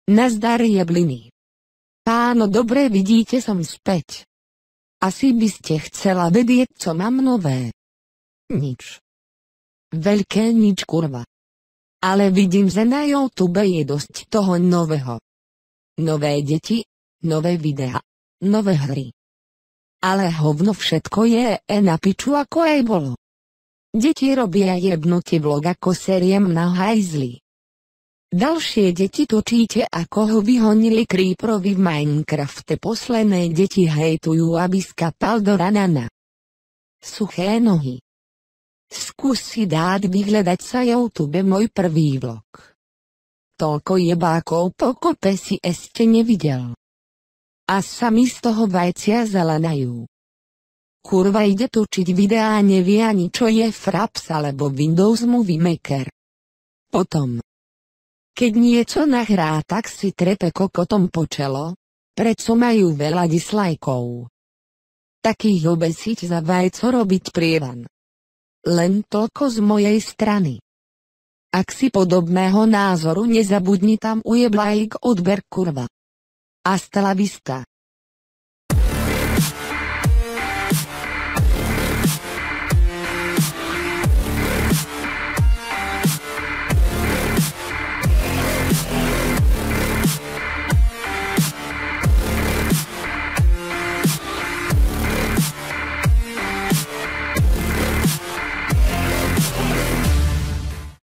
Nazdar jebliny. Áno, dobre, vidíte, som späť. Asi by ste chcela vedieť, co mám nové. Nič. Veľké nič, kurva. Ale vidím, že na YouTube je dosť toho nového. Nové deti, nové videá, nové hry. Ale hovno všetko je na piču, ako aj bolo. Deti robia jebnutý vlog ako seriem na hajzli. Ďalšie deti točíte, ako ho vyhonili creeperovi v Minecrafte. Posledné deti hejtujú, aby skapal do ranana. Suché nohy. Skús si dať vyhľadať sa YouTube môj prvý vlog. Toľko jebákov pokope si ešte nevidel. A sami z toho vajcia zelanajú. Kurva, ide točiť videá a nevie ani čo je Fraps alebo Windows Movie Maker. Potom. Keď niečo nahrá, tak si trepe kokotom po čelo, prečo majú veľa dislajkov. Takých obesiť za vajco robiť prievan. Len toľko z mojej strany. Ak si podobného názoru, nezabudni tam ujeb like, odber, kurva. Hasta la vista.